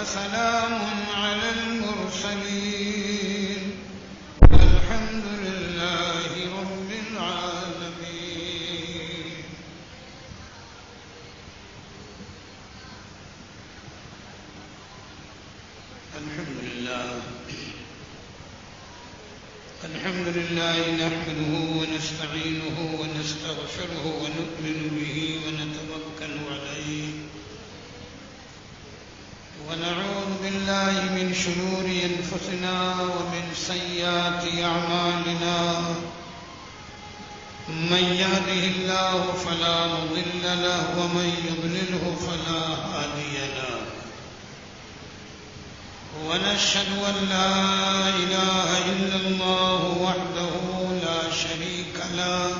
وسلام على المرسلين الحمد لله رب العالمين. الحمد لله نحمده ونستعينه ونستغفره ونؤمن به ونتوكل عليه ونعوذ بالله من شرور أنفسنا ومن سيئات أعمالنا. من يهده الله فلا مضل له ومن يضلله فلا هادي له. ونشهد أن لا إله إلا الله وحده لا شريك له.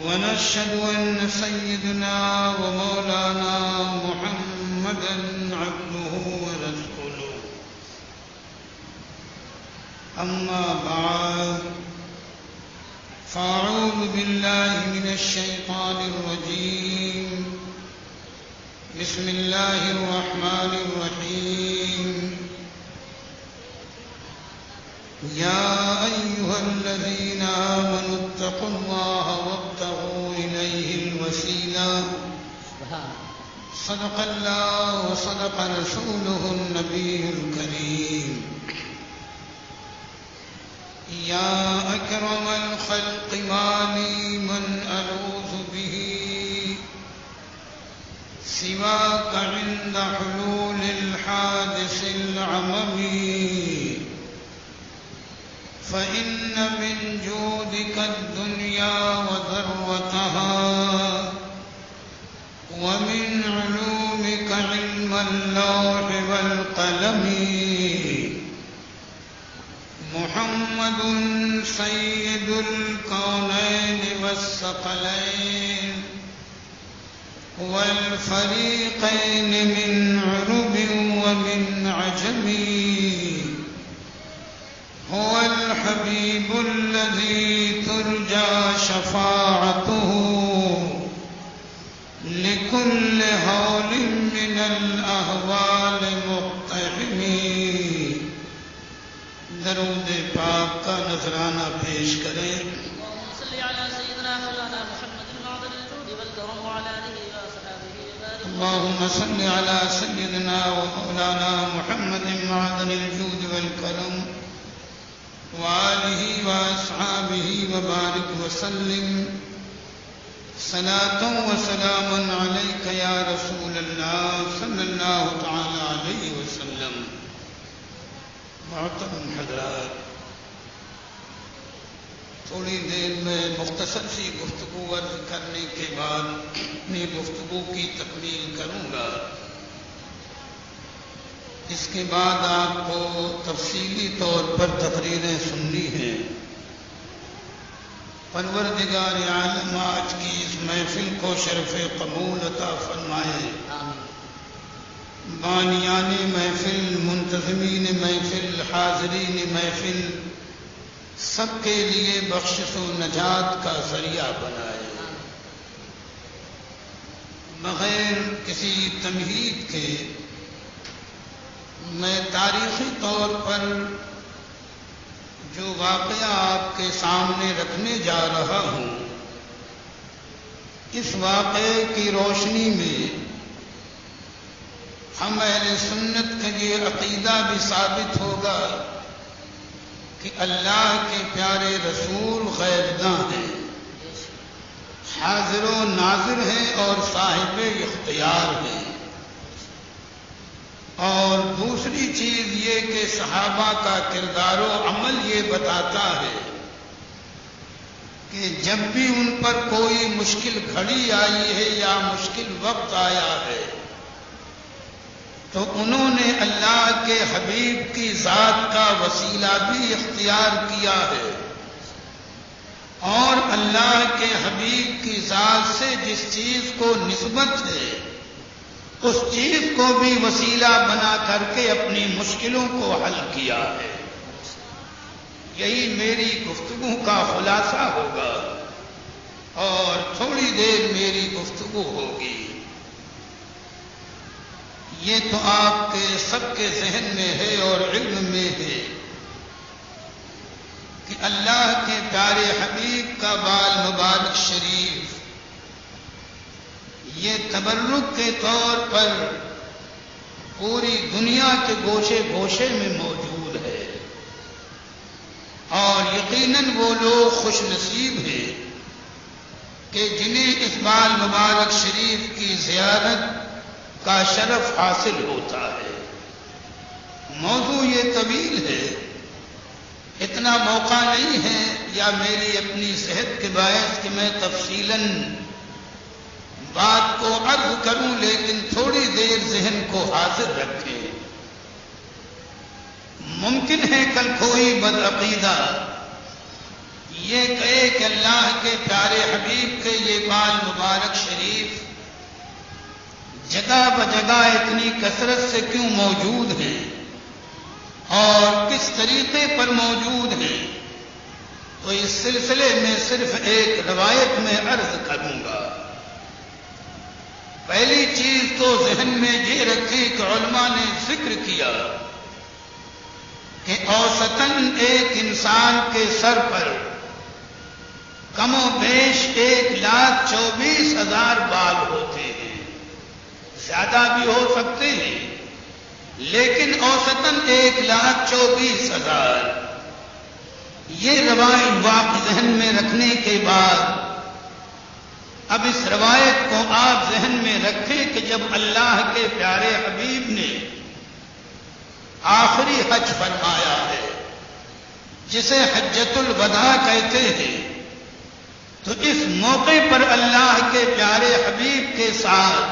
ونشهد أن سيدنا ومولانا محمدا عبده ورسوله. أما بعد فأعوذ بالله من الشيطان الرجيم. بسم الله الرحمن الرحيم. يا أيها الذين آمنوا اتقوا الله وابتغوا إليه الوسيلة. صدق الله وصدق رسوله النبي الكريم. يا أكرم الخلق ما لي من ألوذ به سواك عند حلول الحادث العممي. فإن من جودك الدنيا وذروتها ومن علومك علم اللوح والقلم. محمد سيد الكونين والثقلين والفريقين من عرب ومن عجم. هو الحبيب الذي ترجى شفاعته لكل هول من الأهوال مقتحم. درود پاک کا نذرانہ پیش کریں. اللهم صل على سيدنا ومولانا محمد معدن الجود والكرم وآله وأصحابه وبارك وسلم. صلاة وسلام عليك يا رسول الله صلى الله تعالى عليه وسلم. محترم حضرات، تھوڑی دیر میں مختصر سی گفتگو عرض کرنے کے بعد اپنی گفتگو کی تکمیل کروں گا. اس کے بعد آپ کو تفصیلی طور پر تقریریں سننی ہیں. پروردگار عالم آج کی اس محفل کو شرف قبول عطا فرمائے. بانیان محفل، منتظمین محفل، حاضرین محفل، سب کے لیے بخشش و نجات کا ذریعہ بنائے. بغیر کسی تمہید کے میں تاریخی طور پر جو واقعہ آپ کے سامنے رکھنے جا رہا ہوں، اس واقعے کی روشنی میں ہم اہل سنت کا یہ عقیدہ بھی ثابت ہوگا کہ اللہ کے پیارے رسول غیبداں ہیں، حاضر و ناظر ہیں اور صاحب اختیار ہیں. اور دوسری چیز یہ کہ صحابہ کا کردار و عمل یہ بتاتا ہے کہ جب بھی ان پر کوئی مشکل گھڑی آئی ہے یا مشکل وقت آیا ہے تو انہوں نے اللہ کے حبیب کی ذات کا وسیلہ بھی اختیار کیا ہے، اور اللہ کے حبیب کی ذات سے جس چیز کو نسبت ہے اس چیز کو بھی وسیلہ بنا کر کے اپنی مشکلوں کو حل کیا ہے. یہی میری گفتگو کا خلاصہ ہوگا اور تھوڑی دیر میری گفتگو ہوگی. یہ تو آپ کے سب کے ذہن میں ہے اور علم میں ہے کہ اللہ کے پیارے حبیب کا بال مبارک شریف یہ تبرک کے طور پر پوری دنیا کے گوشے گوشے میں موجود ہے، اور یقیناً وہ لوگ خوش نصیب ہیں کہ جنہیں اس بال مبارک شریف کی زیارت کا شرف حاصل ہوتا ہے۔ موضوع یہ طویل ہے، اتنا موقع نہیں ہے یا میری اپنی صحت کے باعث کہ میں تفصیلاً بات کو عرض کروں، لیکن تھوڑی دیر ذہن کو حاضر رکھیں۔ ممکن ہے کل کوئی بدعقیدہ یہ کہے کہ اللہ کے پیارے حبیب کے یہ بال مبارک شریف جگہ بجگہ اتنی کثرت سے کیوں موجود ہیں اور کس طریقے پر موجود ہیں، تو اس سلسلے میں صرف ایک روایت میں عرض کروں گا۔ پہلی چیز تو ذہن میں یہ رکھی کہ علماء نے ذکر کیا کہ اوسطاً ایک انسان کے سر پر کم و بیش 1,24,000 بال ہوتے ہیں، زیادہ بھی ہو سکتے ہیں، لیکن اوسطاً 1,24,000۔ یہ روایت واقع ذہن میں رکھنے کے بعد اب اس روایت کو آپ ذہن میں رکھیں کہ جب اللہ کے پیارے حبیب نے آخری حج فرمایا ہے، جسے حجۃ الوداع کہتے ہیں، تو اس موقع پر اللہ کے پیارے حبیب کے ساتھ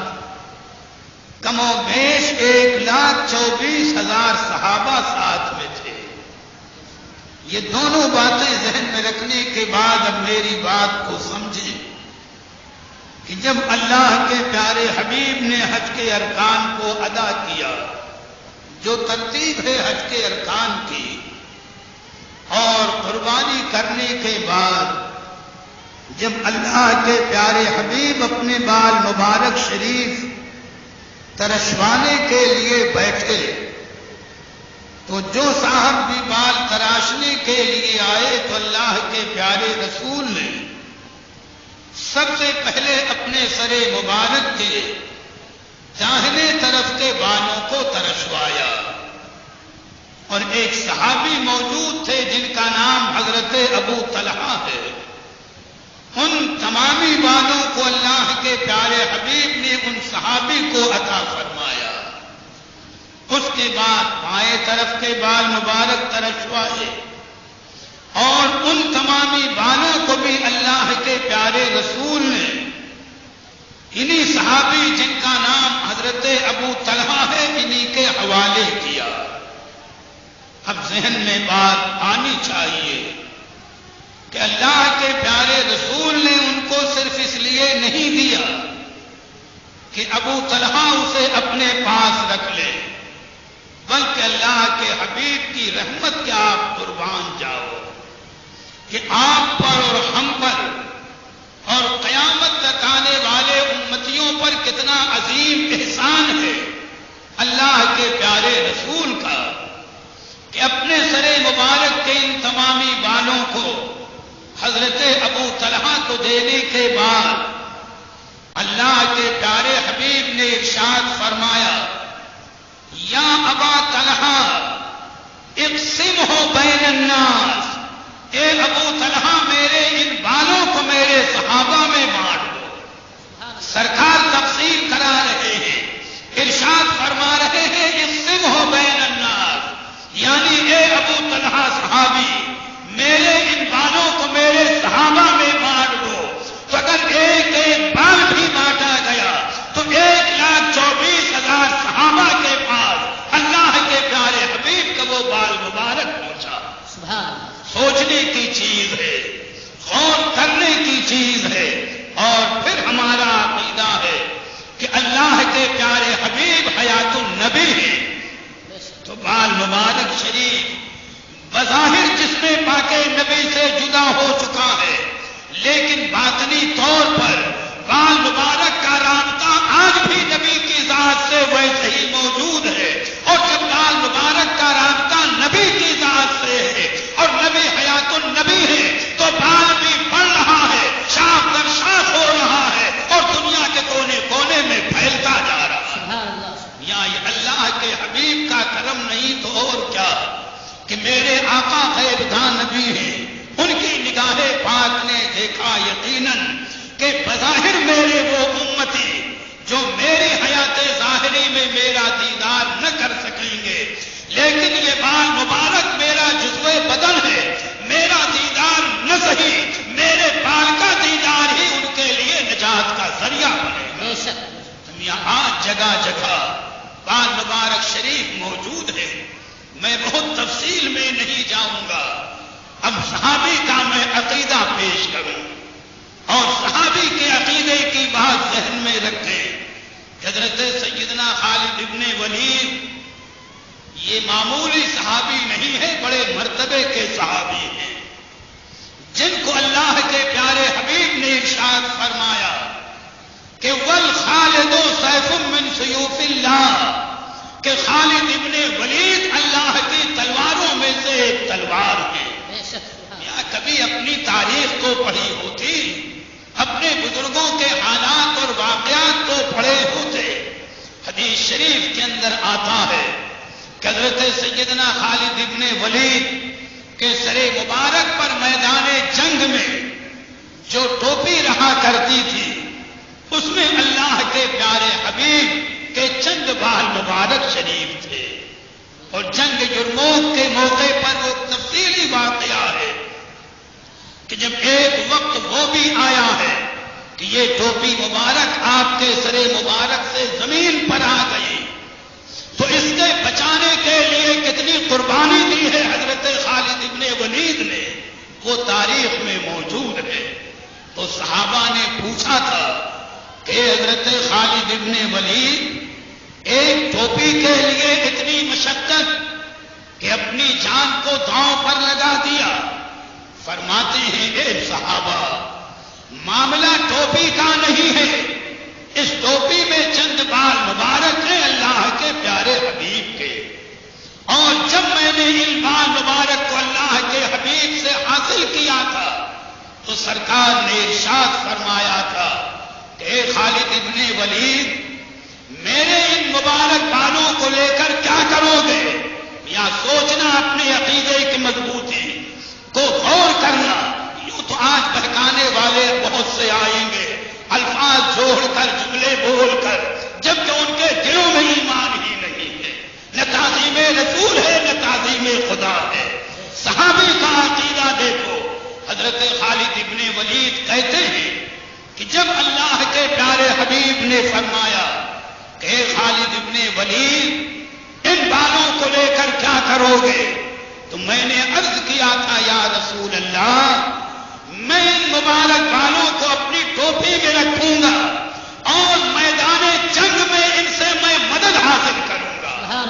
کم و بیش 1,24,000 صحابہ ساتھ میں تھے۔ یہ دونوں باتیں ذہن میں رکھنے کے بعد اب میری بات کو سمجھیں کہ جب اللہ کے پیارے حبیب نے حج کے ارکان کو ادا کیا، جو ترتیب ہے حج کے ارکان کی، اور قربانی کرنے کے بعد جب اللہ کے پیارے حبیب اپنے بال مبارک شریف ترشوانے کے لیے بیٹھے، تو جو صاحب بھی بال تراشنے کے لیے آئے تو اللہ کے پیارے رسول نے سب سے پہلے اپنے سر مبارک کے داہنے طرف کے بالوں کو ترشوایا، اور ایک صحابی موجود تھے جن کا نام حضرت ابو طلحہ ہے، ان تمامی بالوں کو اللہ کے پیارے حبیب نے ان صحابی کو عطا فرمایا۔ اس کے بعد بائیں طرف کے بال مبارک ترشوائے، اور ان تمامی بالوں کو بھی اللہ کے پیارے رسول نے انہی صحابی جن کا نام حضرت ابو طلحہ ہے انہی کے حوالے کیا۔ اب ذہن میں بات آنی چاہیے کہ اللہ کے پیارے رسول نے ان کو صرف اس لیے نہیں دیا کہ ابو طلحہ اسے اپنے پاس رکھ لے، بلکہ اللہ کے حبیب کی رحمت کے آپ قربان جاؤ کہ آپ پر اور ہم پر اور قیامت تک آنے والے امتیوں پر کتنا عظیم احسان ہے اللہ کے پیارے رسول کا کہ اپنے سر مبارک کے ان تمامی بالوں کو حضرت ابو طلحہ کو دینے کے بعد اللہ کے پیارے حبیب نے ارشاد فرمایا، یا ابا طلحہ اقسمہ بین الناس، اے ابو طلحہ میرے ان بالوں کو میرے صحابہ میں بانٹ دو۔ سرکار تفصیل کرا رہے ہیں، ارشاد فرما رہے ہیں اقسمہ بین الناس، یعنی اے ابو طلحہ صحابی میرے ان بالوں کو میرے صحابہ میں بانٹ دو۔ تو اگر ایک ایک بال بھی بانٹا گیا تو 1,24,000 صحابہ کے پاس اللہ کے پیارے حبیب کا وہ بال مبارک پہنچا۔ سبحان اللہ۔ سوچنے کی چیز خدا نبی ہیں، ان کی نگاہ پاک نے دیکھا یقیناً کہ بظاہر میرے وہ امتی جو میری حیات ظاہری میں میرا دیدار نہ کر سکیں گے، لیکن یہ بال مبارک میرا جزو بدن ہے، میرا دیدار نہ صحیح میرے بال کا دیدار ہی ان کے لیے نجات کا ذریعہ بنے گا۔ یہاں جگہ جگہ بال مبارک شریف موجود ہے، میں بہت تفصیل میں نہیں جاؤں گا۔ اب صحابی کا میں عقیدہ پیش کروں اور صحابی کے عقیدے کی بات ذہن میں رکھیں۔ حضرت سیدنا خالد ابن ولید یہ معمولی صحابی نہیں ہے، بڑے مرتبے کے صحابی ہیں، جن کو اللہ کے پیارے حبیب نے ارشاد فرمایا کہ وَالْخَالِدُ سَيْفٌ مِّن سُيُوفِ اللَّهِ، کہ خالد ابن ولید اللہ کی تلواروں میں سے ایک تلوار ہے۔ یا کبھی اپنی تاریخ کو پڑھی ہوتی، اپنے بزرگوں کے حالات اور واقعات کو پڑھے ہوتے، حدیث شریف کے اندر آتا ہے کہ حضرت سیدنا خالد ابن ولید کے سر مبارک پر میدان جنگ میں جو ٹوپی رہا کرتی تھی، اس میں اللہ کے پیارے حبیب کے چند بال مبارک شریف تھے، اور جنگ یرموک کے موقع پر وہ تفصیلی واقعہ ہے کہ جب ایک وقت وہ بھی آیا ہے کہ یہ ٹوپی مبارک آپ کے سر مبارک سے زمین پر آ گئی، تو اس کے بچانے کے لیے کتنی قربانی دی ہے حضرت خالد ابن ولید نے، وہ تاریخ میں موجود ہے۔ تو صحابہ نے پوچھا تھا کہ حضرت خالد ابن ولید ایک ٹوپی کے لیے اتنی مشقت کہ اپنی جان کو داؤں پر لگا دیا۔ فرماتے ہیں اے صحابہ، معاملہ ٹوپی کا نہیں ہے، اس ٹوپی میں چند بال مبارک ہیں اللہ کے پیارے حبیب کے، اور جب میں نے ان بال مبارک کو اللہ کے حبیب سے حاصل کیا تھا تو سرکار نے ارشاد فرمایا تھا کہ اے خالد ابن ولید، میرے ان مبارک بالوں کو لے کر کیا کرو گے؟ یا سوچنا اپنے عقیدے کی مضبوطی کو غور کرنا۔ یوں تو آج بہکانے والے بہت سے آئیں گے، الفاظ جوڑ کر جملے بول کر، جبکہ ان کے دلوں میں ایمان ہی نہیں ہے، نہ تعظیم رسول ہے نہ تعظیم خدا ہے۔ صحابی کا عقیدہ دیکھو، حضرت خالد ابن ولید کہتے ہیں کہ جب اللہ کے پیارے حبیب نے فرمایا کہ اے خالد ابن ولید، ان بالوں کو لے کر کیا کرو گے؟ تو میں نے عرض کیا تھا یا رسول اللہ، میں ان مبارک بالوں کو اپنی ٹوپی میں رکھوں گا اور میدان جنگ میں ان سے میں مدد حاصل کروں گا۔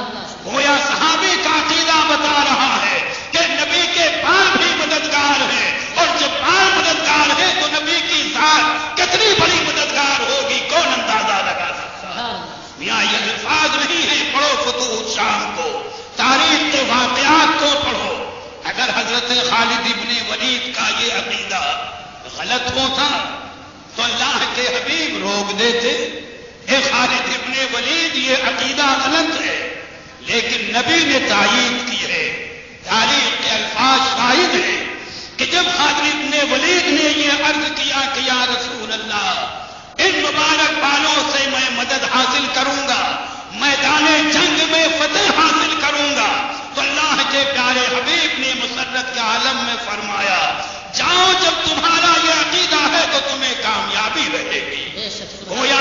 گویا صحابی کا عقیدہ بتا رہا ہے کہ نبی کے بال بھی مددگار ہیں، اور جب بال مددگار ہیں تو نبی کی ذات کتنی بڑی مددگار ہوگی کون اندازہ لگا سکتا ہے۔ یہاں یہ الفاظ نہیں ہے، پڑھو فتوح شام کو، تاریخ کے واقعات کو پڑھو۔ اگر حضرت خالد ابن ولید کا یہ عقیدہ غلط ہوتا تو اللہ کے حبیب روک دیتے، اے خالد ابن ولید یہ عقیدہ غلط ہے، لیکن نبی نے تائید کی ہے، تاریخ کے الفاظ شاہد ہیں کہ جب خالد ابن ولید نے یہ عرض کیا کہ یا رسول اللہ، ان مبارک بالوں سے میں مدد حاصل کروں گا، میدان جنگ میں فتح حاصل کروں گا، تو اللہ کے پیارے حبیب نے مسرت کے عالم میں فرمایا جاؤ، جب تمہارا یہ عقیدہ ہے تو تمہیں کامیابی رہے گی۔ گویا